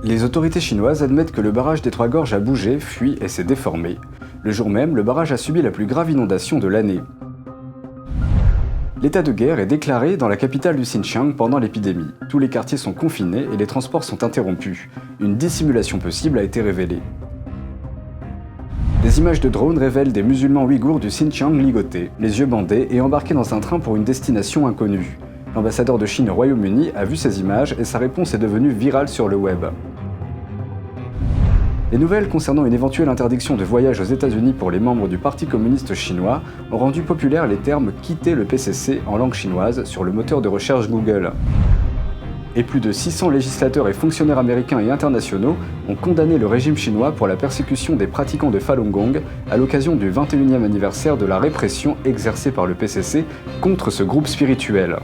Les autorités chinoises admettent que le barrage des Trois Gorges a bougé, fui et s'est déformé. Le jour même, le barrage a subi la plus grave inondation de l'année. L'état de guerre est déclaré dans la capitale du Xinjiang pendant l'épidémie. Tous les quartiers sont confinés et les transports sont interrompus. Une dissimulation possible a été révélée. Des images de drones révèlent des musulmans ouïghours du Xinjiang ligotés, les yeux bandés et embarqués dans un train pour une destination inconnue. L'ambassadeur de Chine au Royaume-Uni a vu ces images et sa réponse est devenue virale sur le web. Les nouvelles concernant une éventuelle interdiction de voyage aux États-Unis pour les membres du Parti communiste chinois ont rendu populaires les termes « quitter le PCC » en langue chinoise sur le moteur de recherche Google. Et plus de 600 législateurs et fonctionnaires américains et internationaux ont condamné le régime chinois pour la persécution des pratiquants de Falun Gong à l'occasion du 21e anniversaire de la répression exercée par le PCC contre ce groupe spirituel.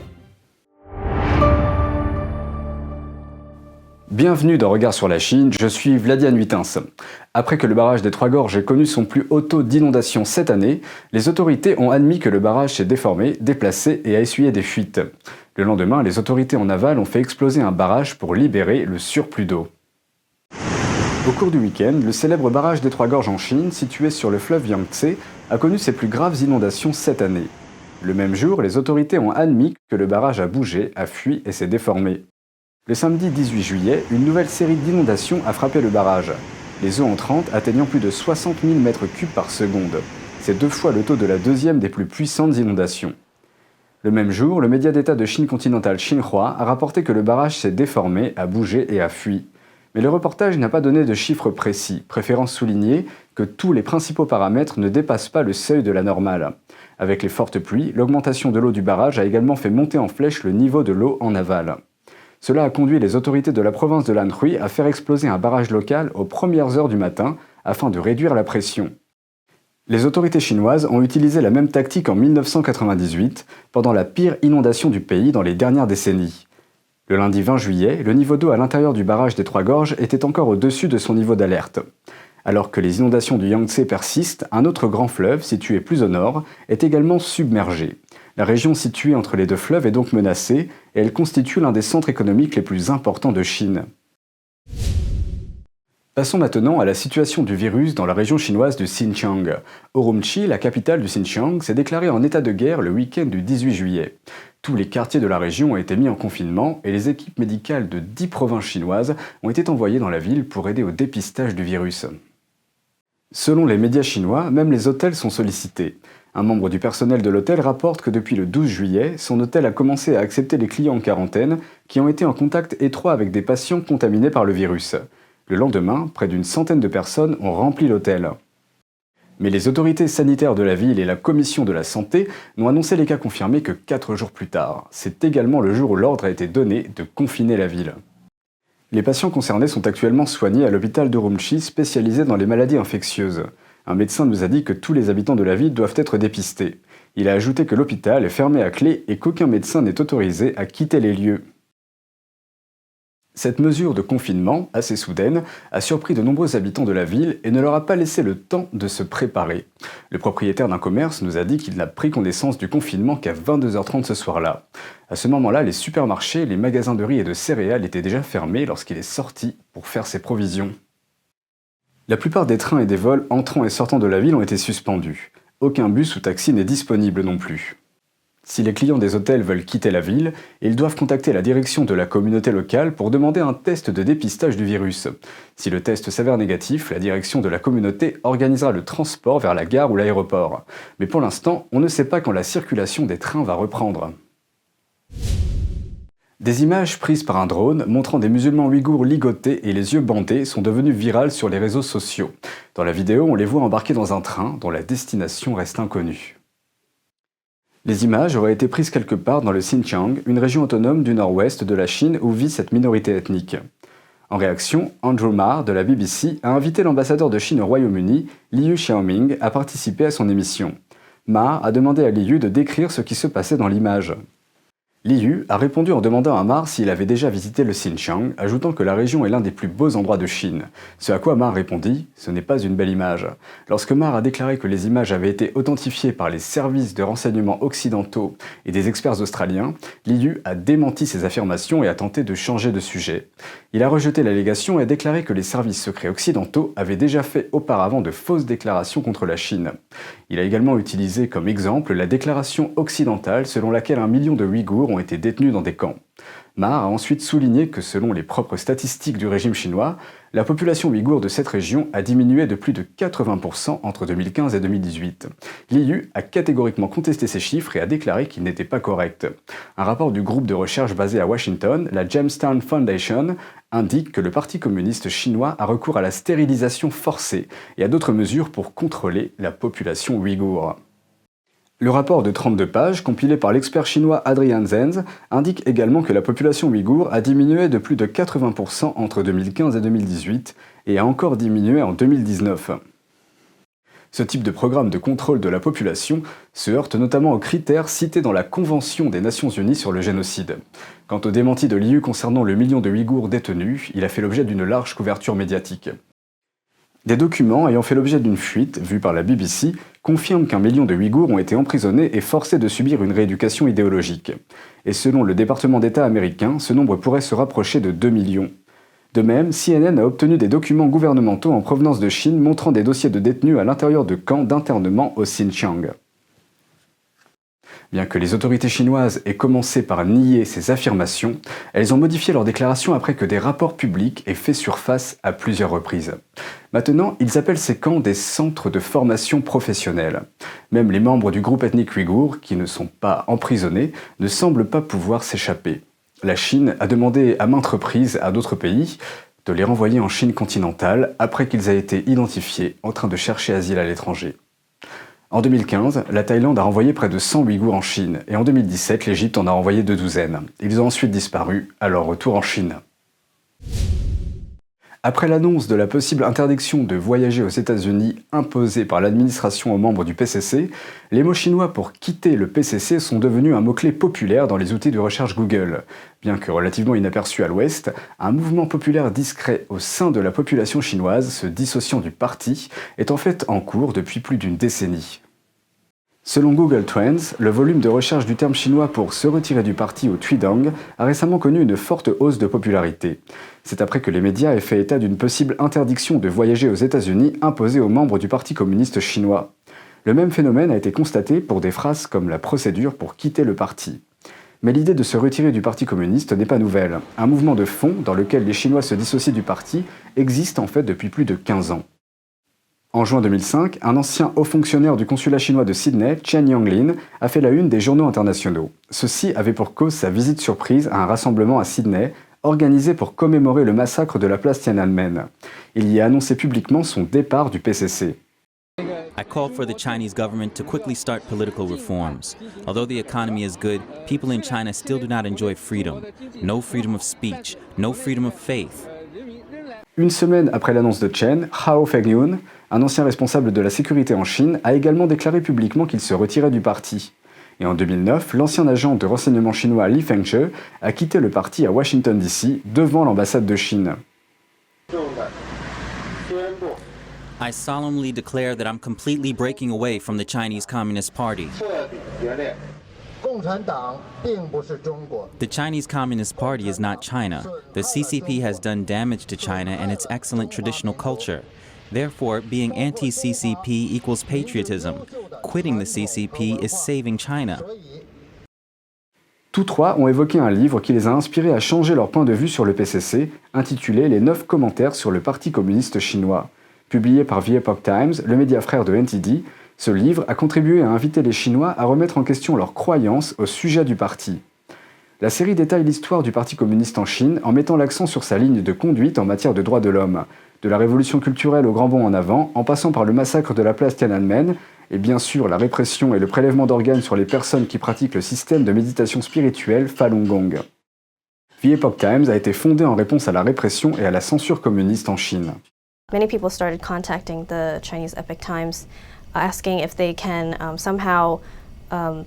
Bienvenue dans Regard sur la Chine, je suis Vladian Huitens. Après que le barrage des Trois Gorges ait connu son plus haut taux d'inondation cette année, les autorités ont admis que le barrage s'est déformé, déplacé et a essuyé des fuites. Le lendemain, les autorités en aval ont fait exploser un barrage pour libérer le surplus d'eau. Au cours du week-end, le célèbre barrage des Trois Gorges en Chine, situé sur le fleuve Yangtze, a connu ses plus graves inondations cette année. Le même jour, les autorités ont admis que le barrage a bougé, a fui et s'est déformé. Le samedi 18 juillet, une nouvelle série d'inondations a frappé le barrage. Les eaux entrantes atteignant plus de 60 000 m3 par seconde. C'est 2 fois le taux de la deuxième des plus puissantes inondations. Le même jour, le média d'État de Chine continentale Xinhua a rapporté que le barrage s'est déformé, a bougé et a fui. Mais le reportage n'a pas donné de chiffres précis, préférant souligner que tous les principaux paramètres ne dépassent pas le seuil de la normale. Avec les fortes pluies, l'augmentation de l'eau du barrage a également fait monter en flèche le niveau de l'eau en aval. Cela a conduit les autorités de la province de l'Anhui à faire exploser un barrage local aux premières heures du matin afin de réduire la pression. Les autorités chinoises ont utilisé la même tactique en 1998, pendant la pire inondation du pays dans les dernières décennies. Le lundi 20 juillet, le niveau d'eau à l'intérieur du barrage des Trois Gorges était encore au-dessus de son niveau d'alerte. Alors que les inondations du Yangtze persistent, un autre grand fleuve, situé plus au nord, est également submergé. La région située entre les deux fleuves est donc menacée et elle constitue l'un des centres économiques les plus importants de Chine. Passons maintenant à la situation du virus dans la région chinoise du Xinjiang. Urumqi, la capitale du Xinjiang, s'est déclarée en état de guerre le week-end du 18 juillet. Tous les quartiers de la région ont été mis en confinement et les équipes médicales de 10 provinces chinoises ont été envoyées dans la ville pour aider au dépistage du virus. Selon les médias chinois, même les hôtels sont sollicités. Un membre du personnel de l'hôtel rapporte que depuis le 12 juillet, son hôtel a commencé à accepter les clients en quarantaine qui ont été en contact étroit avec des patients contaminés par le virus. Le lendemain, près d'une centaine de personnes ont rempli l'hôtel. Mais les autorités sanitaires de la ville et la commission de la santé n'ont annoncé les cas confirmés que 4 jours plus tard. C'est également le jour où l'ordre a été donné de confiner la ville. Les patients concernés sont actuellement soignés à l'hôpital d'Urumqi spécialisé dans les maladies infectieuses. Un médecin nous a dit que tous les habitants de la ville doivent être dépistés. Il a ajouté que l'hôpital est fermé à clé et qu'aucun médecin n'est autorisé à quitter les lieux. Cette mesure de confinement, assez soudaine, a surpris de nombreux habitants de la ville et ne leur a pas laissé le temps de se préparer. Le propriétaire d'un commerce nous a dit qu'il n'a pris connaissance du confinement qu'à 22h30 ce soir-là. À ce moment-là, les supermarchés, les magasins de riz et de céréales étaient déjà fermés lorsqu'il est sorti pour faire ses provisions. La plupart des trains et des vols entrant et sortant de la ville ont été suspendus. Aucun bus ou taxi n'est disponible non plus. Si les clients des hôtels veulent quitter la ville, ils doivent contacter la direction de la communauté locale pour demander un test de dépistage du virus. Si le test s'avère négatif, la direction de la communauté organisera le transport vers la gare ou l'aéroport. Mais pour l'instant, on ne sait pas quand la circulation des trains va reprendre. Des images prises par un drone montrant des musulmans ouïghours ligotés et les yeux bandés sont devenues virales sur les réseaux sociaux. Dans la vidéo, on les voit embarqués dans un train dont la destination reste inconnue. Les images auraient été prises quelque part dans le Xinjiang, une région autonome du nord-ouest de la Chine où vit cette minorité ethnique. En réaction, Andrew Marr de la BBC a invité l'ambassadeur de Chine au Royaume-Uni, Liu Xiaoming, à participer à son émission. Marr a demandé à Liu de décrire ce qui se passait dans l'image. Liu a répondu en demandant à Ma s'il avait déjà visité le Xinjiang, ajoutant que la région est l'un des plus beaux endroits de Chine. Ce à quoi Ma répondit « Ce n'est pas une belle image ». Lorsque Ma a déclaré que les images avaient été authentifiées par les services de renseignement occidentaux et des experts australiens, Liu a démenti ces affirmations et a tenté de changer de sujet. Il a rejeté l'allégation et a déclaré que les services secrets occidentaux avaient déjà fait auparavant de fausses déclarations contre la Chine. Il a également utilisé comme exemple la déclaration occidentale selon laquelle 1 million de Ouïghours ont été détenus dans des camps. Ma a ensuite souligné que selon les propres statistiques du régime chinois, la population ouïghour de cette région a diminué de plus de 80% entre 2015 et 2018. Liu a catégoriquement contesté ces chiffres et a déclaré qu'ils n'étaient pas corrects. Un rapport du groupe de recherche basé à Washington, la Jamestown Foundation, indique que le Parti communiste chinois a recours à la stérilisation forcée et à d'autres mesures pour contrôler la population ouïghour. Le rapport de 32 pages, compilé par l'expert chinois Adrian Zenz, indique également que la population ouïghour a diminué de plus de 80% entre 2015 et 2018 et a encore diminué en 2019. Ce type de programme de contrôle de la population se heurte notamment aux critères cités dans la Convention des Nations Unies sur le génocide. Quant au démenti de Liu concernant le million de Ouïghours détenus, il a fait l'objet d'une large couverture médiatique. Des documents ayant fait l'objet d'une fuite, vue par la BBC, confirment qu'1 million de Ouïghours ont été emprisonnés et forcés de subir une rééducation idéologique. Et selon le département d'État américain, ce nombre pourrait se rapprocher de 2 millions. De même, CNN a obtenu des documents gouvernementaux en provenance de Chine montrant des dossiers de détenus à l'intérieur de camps d'internement au Xinjiang. Bien que les autorités chinoises aient commencé par nier ces affirmations, elles ont modifié leurs déclarations après que des rapports publics aient fait surface à plusieurs reprises. Maintenant, ils appellent ces camps des centres de formation professionnelle. Même les membres du groupe ethnique ouïghour, qui ne sont pas emprisonnés, ne semblent pas pouvoir s'échapper. La Chine a demandé à maintes reprises à d'autres pays de les renvoyer en Chine continentale après qu'ils aient été identifiés en train de chercher asile à l'étranger. En 2015, la Thaïlande a renvoyé près de 100 Ouïghours en Chine, et en 2017, l'Égypte en a renvoyé 2 douzaines. Ils ont ensuite disparu à leur retour en Chine. Après l'annonce de la possible interdiction de voyager aux États-Unis imposée par l'administration aux membres du PCC, les mots chinois pour quitter le PCC sont devenus un mot-clé populaire dans les outils de recherche Google. Bien que relativement inaperçu à l'Ouest, un mouvement populaire discret au sein de la population chinoise se dissociant du parti est en fait en cours depuis plus d'une décennie. Selon Google Trends, le volume de recherche du terme chinois pour se retirer du parti au Tweedong a récemment connu une forte hausse de popularité. C'est après que les médias aient fait état d'une possible interdiction de voyager aux États-Unis imposée aux membres du Parti communiste chinois. Le même phénomène a été constaté pour des phrases comme la procédure pour quitter le parti. Mais l'idée de se retirer du Parti communiste n'est pas nouvelle. Un mouvement de fond dans lequel les Chinois se dissocient du parti existe en fait depuis plus de 15 ans. En juin 2005, un ancien haut fonctionnaire du consulat chinois de Sydney, Chen Yonglin, a fait la une des journaux internationaux. Ceci avait pour cause sa visite surprise à un rassemblement à Sydney, organisé pour commémorer le massacre de la place Tiananmen. Il y a annoncé publiquement son départ du PCC. I called for the Chinese government to quickly start political reforms. Although the economy is good, people in China still do not enjoy freedom. No freedom of speech, no freedom of faith. Une semaine après l'annonce de Chen, Hao Fengyun, un ancien responsable de la sécurité en Chine, a également déclaré publiquement qu'il se retirait du parti. Et en 2009, l'ancien agent de renseignement chinois Li Fengzhe a quitté le parti à Washington DC devant l'ambassade de Chine. I solemnly declare that I'm completely breaking away from the Chinese Communist Party. The Chinese Communist Party is not China. The CCP has done damage to China and its excellent traditional culture. Therefore, being anti-CCP equals patriotism. Quitting the CCP is saving China. Tous trois ont évoqué un livre qui les a inspirés à changer leur point de vue sur le PCC, intitulé « Les 9 commentaires sur le Parti communiste chinois ». Publié par The Epoch Times, le média frère de NTD, ce livre a contribué à inviter les Chinois à remettre en question leurs croyances au sujet du parti. La série détaille l'histoire du Parti communiste en Chine en mettant l'accent sur sa ligne de conduite en matière de droits de l'homme, de la révolution culturelle au grand bond en avant, en passant par le massacre de la place Tiananmen, et bien sûr la répression et le prélèvement d'organes sur les personnes qui pratiquent le système de méditation spirituelle Falun Gong. The Epoch Times a été fondé en réponse à la répression et à la censure communiste en Chine. Many people started contacting the Chinese Epoch Times, asking if they can somehow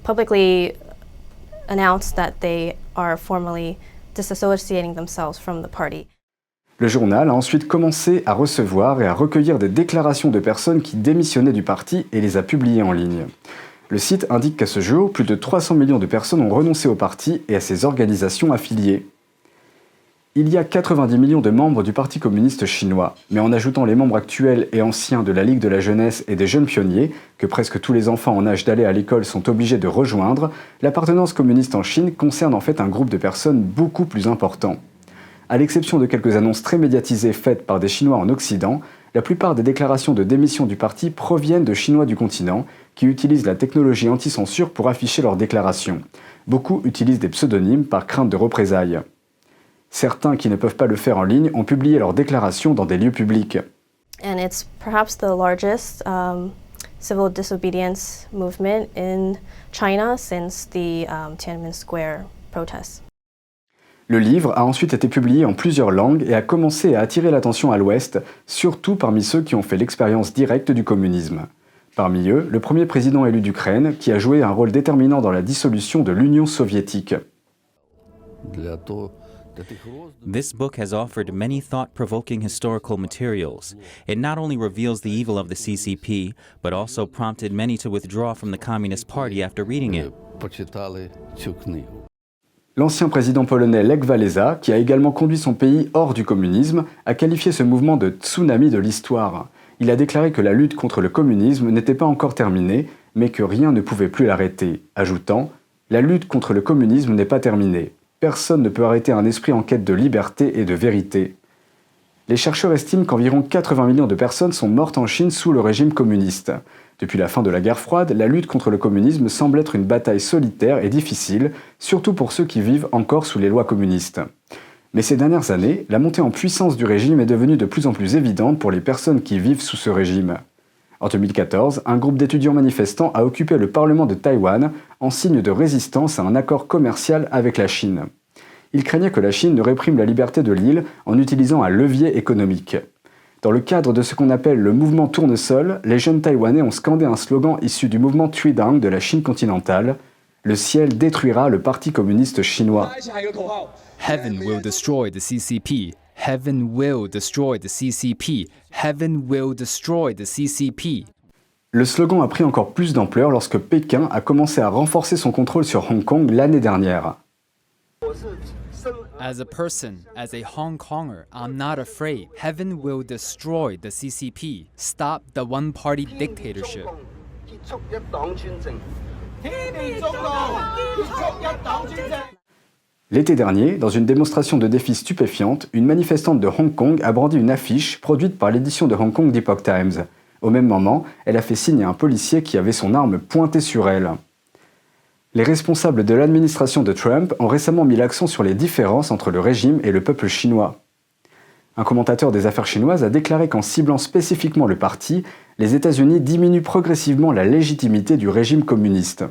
publicly announced that they are formally disassociating themselves from the party. Le journal a ensuite commencé à recevoir et à recueillir des déclarations de personnes qui démissionnaient du parti et les a publiées en ligne. Le site indique qu'à ce jour, plus de 300 millions de personnes ont renoncé au parti et à ses organisations affiliées. Il y a 90 millions de membres du Parti communiste chinois, mais en ajoutant les membres actuels et anciens de la Ligue de la jeunesse et des jeunes pionniers, que presque tous les enfants en âge d'aller à l'école sont obligés de rejoindre, l'appartenance communiste en Chine concerne en fait un groupe de personnes beaucoup plus important. À l'exception de quelques annonces très médiatisées faites par des Chinois en Occident, la plupart des déclarations de démission du parti proviennent de Chinois du continent qui utilisent la technologie anti-censure pour afficher leurs déclarations. Beaucoup utilisent des pseudonymes par crainte de représailles. Certains qui ne peuvent pas le faire en ligne ont publié leurs déclarations dans des lieux publics. And it's perhaps the largest civil disobedience movement in China since the Tiananmen Square protests. Le livre a ensuite été publié en plusieurs langues et a commencé à attirer l'attention à l'Ouest, surtout parmi ceux qui ont fait l'expérience directe du communisme. Parmi eux, le premier président élu d'Ukraine, qui a joué un rôle déterminant dans la dissolution de l'Union soviétique. This book has offered many thought-provoking historical materials. It not only reveals the evil of the CCP, but also prompted many to withdraw from the Communist Party after reading it. L'ancien président polonais Lech Wałęsa, qui a également conduit son pays hors du communisme, a qualifié ce mouvement de tsunami de l'histoire. Il a déclaré que la lutte contre le communisme n'était pas encore terminée, mais que rien ne pouvait plus l'arrêter, ajoutant « La lutte contre le communisme n'est pas terminée. Personne ne peut arrêter un esprit en quête de liberté et de vérité. » Les chercheurs estiment qu'environ 80 millions de personnes sont mortes en Chine sous le régime communiste. Depuis la fin de la guerre froide, la lutte contre le communisme semble être une bataille solitaire et difficile, surtout pour ceux qui vivent encore sous les lois communistes. Mais ces dernières années, la montée en puissance du régime est devenue de plus en plus évidente pour les personnes qui vivent sous ce régime. En 2014, un groupe d'étudiants manifestants a occupé le Parlement de Taïwan en signe de résistance à un accord commercial avec la Chine. Ils craignaient que la Chine ne réprime la liberté de l'île en utilisant un levier économique. Dans le cadre de ce qu'on appelle le mouvement tournesol, les jeunes Taïwanais ont scandé un slogan issu du mouvement Tuidang de la Chine continentale « Le ciel détruira le Parti communiste chinois ». Heaven will destroy the CCP. Heaven will destroy the CCP. Heaven will destroy the CCP. Le slogan a pris encore plus d'ampleur lorsque Pékin a commencé à renforcer son contrôle sur Hong Kong l'année dernière. As a person, as a Hong Konger, I'm not afraid. Heaven will destroy the CCP. Stop the one-party dictatorship. L'été dernier, dans une démonstration de défi stupéfiante, une manifestante de Hong Kong a brandi une affiche produite par l'édition de Hong Kong d'Epoch Times. Au même moment, elle a fait signe à un policier qui avait son arme pointée sur elle. Les responsables de l'administration de Trump ont récemment mis l'accent sur les différences entre le régime et le peuple chinois. Un commentateur des affaires chinoises a déclaré qu'en ciblant spécifiquement le parti, les États-Unis diminuent progressivement la légitimité du régime communiste.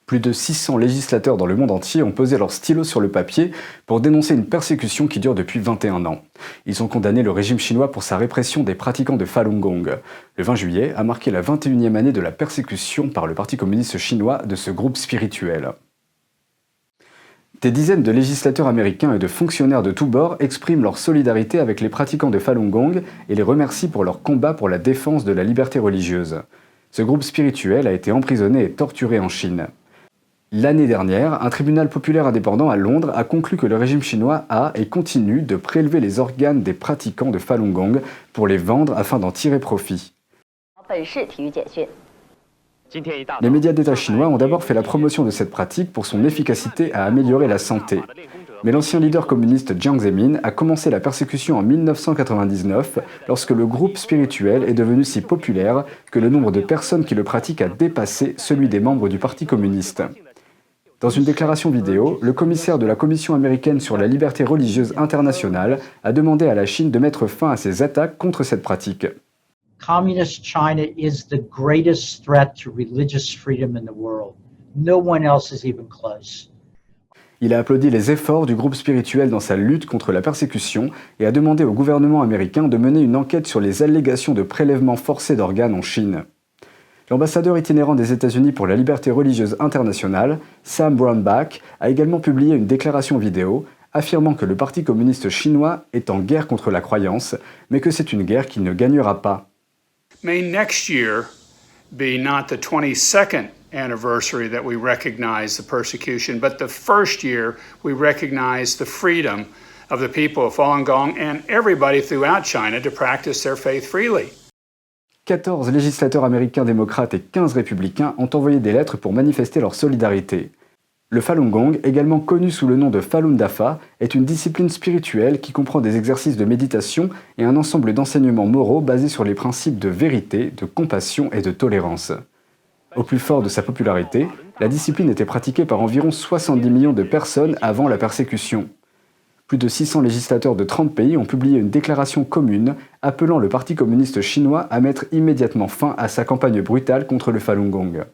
Plus de 600 législateurs dans le monde entier ont posé leur stylo sur le papier pour dénoncer une persécution qui dure depuis 21 ans. Ils ont condamné le régime chinois pour sa répression des pratiquants de Falun Gong. Le 20 juillet a marqué la 21e année de la persécution par le Parti communiste chinois de ce groupe spirituel. Des dizaines de législateurs américains et de fonctionnaires de tous bords expriment leur solidarité avec les pratiquants de Falun Gong et les remercient pour leur combat pour la défense de la liberté religieuse. Ce groupe spirituel a été emprisonné et torturé en Chine. L'année dernière, un tribunal populaire indépendant à Londres a conclu que le régime chinois a et continue de prélever les organes des pratiquants de Falun Gong pour les vendre afin d'en tirer profit. Les médias d'État chinois ont d'abord fait la promotion de cette pratique pour son efficacité à améliorer la santé. Mais l'ancien leader communiste Jiang Zemin a commencé la persécution en 1999 lorsque le groupe spirituel est devenu si populaire que le nombre de personnes qui le pratiquent a dépassé celui des membres du Parti communiste. Dans une déclaration vidéo, le commissaire de la Commission américaine sur la liberté religieuse internationale a demandé à la Chine de mettre fin à ses attaques contre cette pratique. Communist China is the greatest threat to religious freedom in the world. No one else is even close. Il a applaudi les efforts du groupe spirituel dans sa lutte contre la persécution et a demandé au gouvernement américain de mener une enquête sur les allégations de prélèvement forcé d'organes en Chine. L'ambassadeur itinérant des États-Unis pour la liberté religieuse internationale, Sam Brownback, a également publié une déclaration vidéo affirmant que le Parti communiste chinois est en guerre contre la croyance, mais que c'est une guerre qu'il ne gagnera pas. May next year be not the 22nd anniversary that we recognize the persecution, but the first year we recognize the freedom of the people of Falun Gong and everybody throughout China to practice their faith freely. 14 législateurs américains démocrates et 15 républicains ont envoyé des lettres pour manifester leur solidarité. Le Falun Gong, également connu sous le nom de Falun Dafa, est une discipline spirituelle qui comprend des exercices de méditation et un ensemble d'enseignements moraux basés sur les principes de vérité, de compassion et de tolérance. Au plus fort de sa popularité, la discipline était pratiquée par environ 70 millions de personnes avant la persécution. Plus de 600 législateurs de 30 pays ont publié une déclaration commune appelant le Parti communiste chinois à mettre immédiatement fin à sa campagne brutale contre le Falun Gong.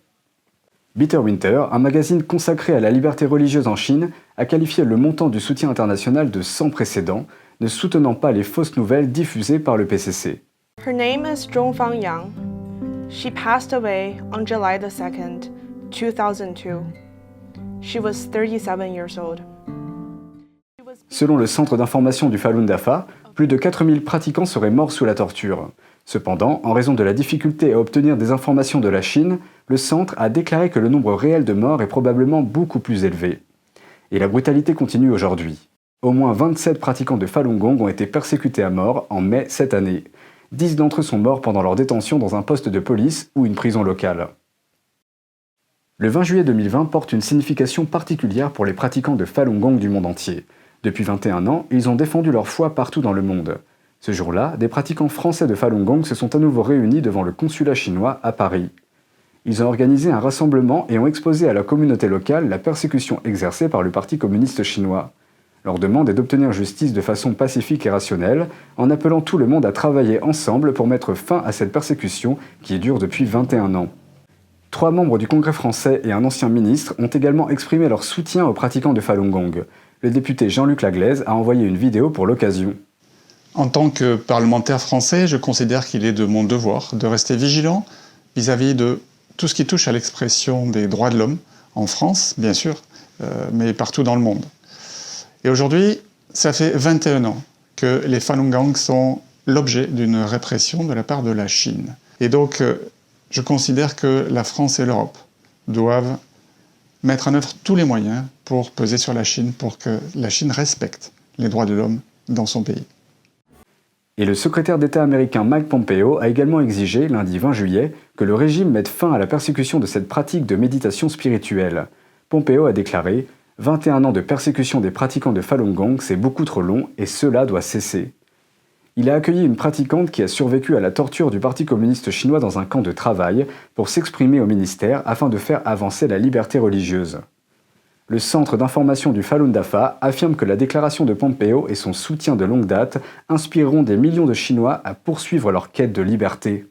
Bitter Winter, un magazine consacré à la liberté religieuse en Chine, a qualifié le montant du soutien international de sans précédent, ne soutenant pas les fausses nouvelles diffusées par le PCC. Her name is Zhongfang Yang. She passed away on July 2nd, 2002. She was 37 years old. Selon le centre d'information du Falun Dafa, plus de 4000 pratiquants seraient morts sous la torture. Cependant, en raison de la difficulté à obtenir des informations de la Chine, le centre a déclaré que le nombre réel de morts est probablement beaucoup plus élevé. Et la brutalité continue aujourd'hui. Au moins 27 pratiquants de Falun Gong ont été persécutés à mort en mai cette année. 10 d'entre eux sont morts pendant leur détention dans un poste de police ou une prison locale. Le 20 juillet 2020 porte une signification particulière pour les pratiquants de Falun Gong du monde entier. Depuis 21 ans, ils ont défendu leur foi partout dans le monde. Ce jour-là, des pratiquants français de Falun Gong se sont à nouveau réunis devant le consulat chinois à Paris. Ils ont organisé un rassemblement et ont exposé à la communauté locale la persécution exercée par le Parti communiste chinois. Leur demande est d'obtenir justice de façon pacifique et rationnelle, en appelant tout le monde à travailler ensemble pour mettre fin à cette persécution qui dure depuis 21 ans. 3 membres du Congrès français et un ancien ministre ont également exprimé leur soutien aux pratiquants de Falun Gong. Le député Jean-Luc Laglaise a envoyé une vidéo pour l'occasion. En tant que parlementaire français, je considère qu'il est de mon devoir de rester vigilant vis-à-vis de tout ce qui touche à l'expression des droits de l'homme, en France, bien sûr, mais partout dans le monde. Et aujourd'hui, ça fait 21 ans que les Falun Gong sont l'objet d'une répression de la part de la Chine. Et donc, je considère que la France et l'Europe doivent mettre en œuvre tous les moyens pour peser sur la Chine, pour que la Chine respecte les droits de l'homme dans son pays. Et le secrétaire d'État américain Mike Pompeo a également exigé, lundi 20 juillet, que le régime mette fin à la persécution de cette pratique de méditation spirituelle. Pompeo a déclaré « 21 ans de persécution des pratiquants de Falun Gong, c'est beaucoup trop long et cela doit cesser ». Il a accueilli une pratiquante qui a survécu à la torture du Parti communiste chinois dans un camp de travail pour s'exprimer au ministère afin de faire avancer la liberté religieuse. Le centre d'information du Falun Dafa affirme que la déclaration de Pompeo et son soutien de longue date inspireront des millions de Chinois à poursuivre leur quête de liberté.